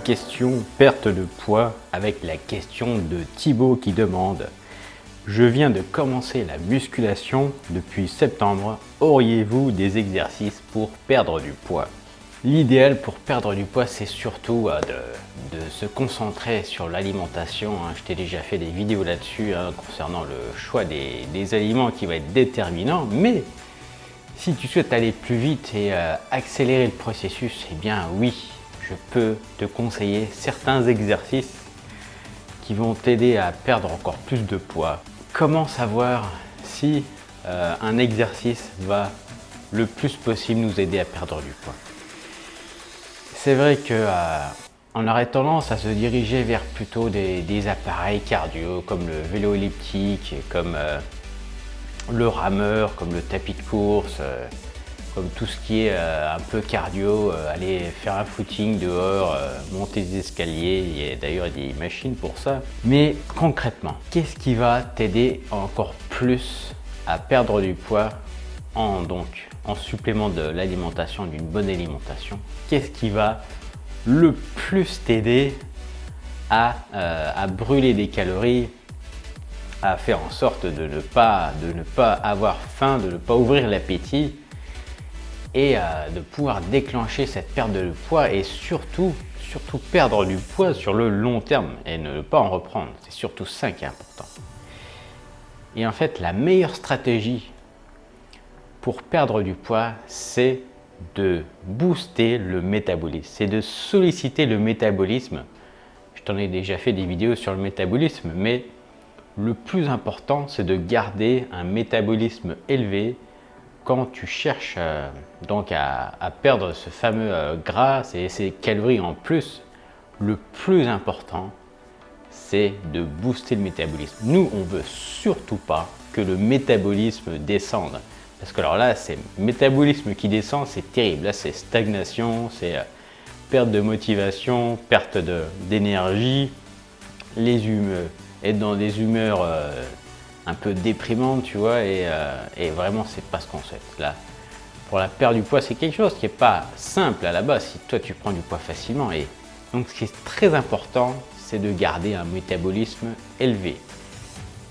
question perte de poids avec la question de Thibaut qui demande: je viens de commencer la musculation depuis septembre, auriez-vous des exercices pour perdre du poids? L'idéal pour perdre du poids, c'est surtout de se concentrer sur l'alimentation. Je t'ai déjà fait des vidéos là-dessus concernant le choix des aliments qui va être déterminant. Mais si tu souhaites aller plus vite et accélérer le processus, eh bien oui, je peux te conseiller certains exercices qui vont t'aider à perdre encore plus de poids. Comment savoir si un exercice va le plus possible nous aider à perdre du poids? C'est vrai qu'on aurait tendance à se diriger vers plutôt des appareils cardio comme le vélo elliptique, comme le rameur, comme le tapis de course, comme tout ce qui est un peu cardio, aller faire un footing dehors, monter des escaliers, il y a d'ailleurs des machines pour ça. Mais concrètement, qu'est-ce qui va t'aider encore plus à perdre du poids en supplément de l'alimentation, d'une bonne alimentation? Qu'est-ce qui va le plus t'aider à brûler des calories, à faire en sorte de ne pas avoir faim, de ne pas ouvrir l'appétit et de pouvoir déclencher cette perte de poids et surtout perdre du poids sur le long terme et ne pas en reprendre? C'est surtout ça qui est important. Et en fait, la meilleure stratégie pour perdre du poids, c'est de booster le métabolisme, c'est de solliciter le métabolisme. Je t'en ai déjà fait des vidéos sur le métabolisme, mais le plus important, c'est de garder un métabolisme élevé quand tu cherches donc à perdre ce fameux gras et ces calories en plus. Le plus important, c'est de booster le métabolisme. Nous, on veut surtout pas que le métabolisme descende. Parce que alors là, c'est le métabolisme qui descend, c'est terrible. Là, c'est stagnation, c'est perte de motivation, perte d'énergie, les humeurs, être dans des humeurs un peu déprimantes, tu vois, et vraiment, c'est pas ce qu'on souhaite. Là, pour la perte du poids, c'est quelque chose qui n'est pas simple à la base, si toi, tu prends du poids facilement. Et donc, ce qui est très important, c'est de garder un métabolisme élevé.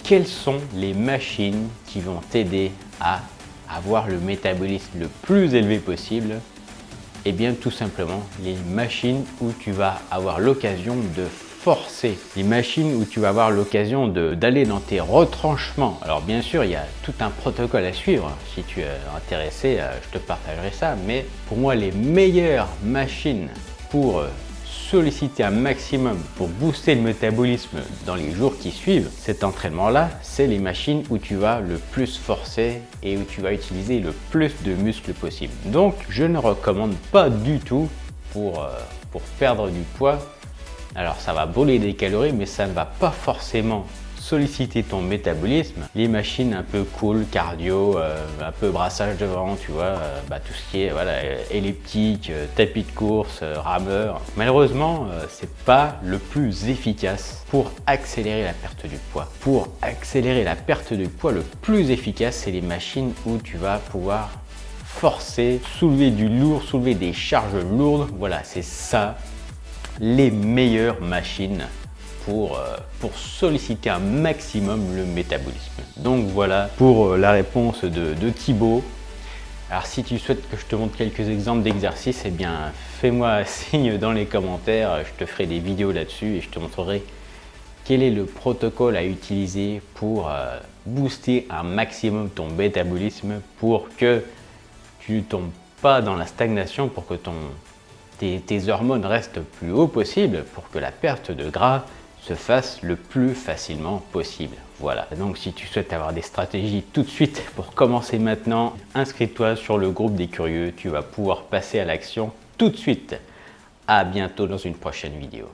Quelles sont les machines qui vont t'aider à avoir le métabolisme le plus élevé possible? Et bien tout simplement les machines où tu vas avoir l'occasion de forcer, les machines où tu vas avoir l'occasion d'aller dans tes retranchements. Alors bien sûr, il y a tout un protocole à suivre. Si tu es intéressé, je te partagerai ça. Mais pour moi, les meilleures machines pour solliciter un maximum, pour booster le métabolisme dans les jours qui suivent cet entraînement-là, c'est les machines où tu vas le plus forcer et où tu vas utiliser le plus de muscles possible. Donc, je ne recommande pas du tout pour perdre du poids. Alors, ça va brûler des calories, mais ça ne va pas forcément solliciter ton métabolisme. Les machines un peu cool, cardio, un peu brassage devant, tu vois, tout ce qui est voilà, elliptique, tapis de course, rameur. Malheureusement, c'est pas le plus efficace pour accélérer la perte du poids. Pour accélérer la perte du poids, le plus efficace, c'est les machines où tu vas pouvoir forcer, soulever du lourd, soulever des charges lourdes. Voilà, c'est ça les meilleures machines pour solliciter un maximum le métabolisme. Donc voilà pour la réponse de Thibaut. Alors si tu souhaites que je te montre quelques exemples d'exercices, eh bien fais-moi signe dans les commentaires, je te ferai des vidéos là-dessus et je te montrerai quel est le protocole à utiliser pour booster un maximum ton métabolisme pour que tu ne tombes pas dans la stagnation, pour que tes hormones restent plus haut possible, pour que la perte de gras se fasse le plus facilement possible. Voilà, donc si tu souhaites avoir des stratégies tout de suite pour commencer maintenant, inscris-toi sur le groupe des curieux, tu vas pouvoir passer à l'action tout de suite. À bientôt dans une prochaine vidéo.